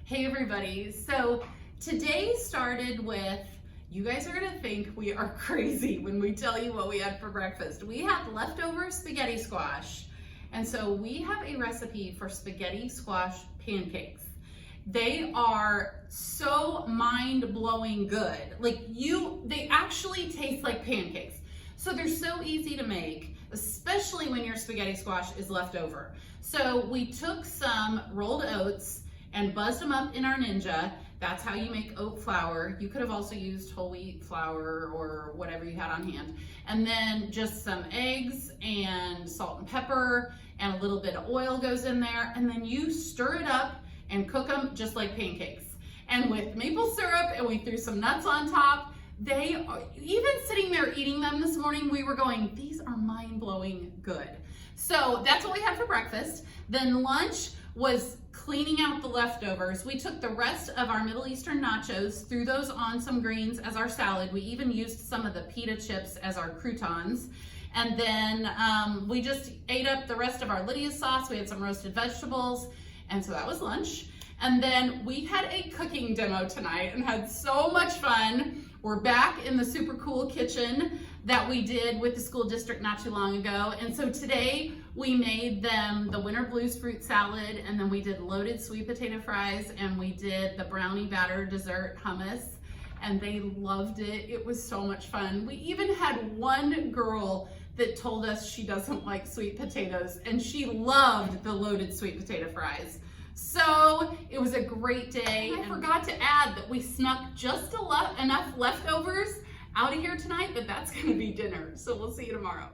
Hey everybody, so today started with, you guys are gonna think we are crazy when we tell you what we had for breakfast. We had leftover spaghetti squash, and so we have a recipe for spaghetti squash pancakes. They are so mind-blowing good. They actually taste like pancakes. So they're so easy to make, especially when your spaghetti squash is left over. So we took some rolled oats and buzzed them up in our Ninja. That's how you make oat flour. You could have also used whole wheat flour or whatever you had on hand. And then just some eggs and salt and pepper and a little bit of oil goes in there. And then you stir it up and cook them just like pancakes. And with maple syrup, and we threw some nuts on top. They are, even sitting there eating them this morning, we were going, these are mind-blowing good. So that's what we had for breakfast. Then lunch was cleaning out the leftovers. We took the rest of our Middle Eastern nachos, threw those on some greens as our salad. We even used some of the pita chips as our croutons. And then we just ate up the rest of our Lydia sauce. We had some roasted vegetables. And so that was lunch. And then we had a cooking demo tonight and had so much fun. We're back in the super cool kitchen that we did with the school district not too long ago. And so today we made them the winter blues fruit salad, and then we did loaded sweet potato fries, and we did the Brownie Batter Dessert Hummus, and they loved it. It was so much fun. We even had one girl that told us she doesn't like sweet potatoes, and she loved the loaded sweet potato fries. So it was a great day. I forgot to add that we snuck just enough leftovers out of here tonight, but that's gonna be dinner. So we'll see you tomorrow.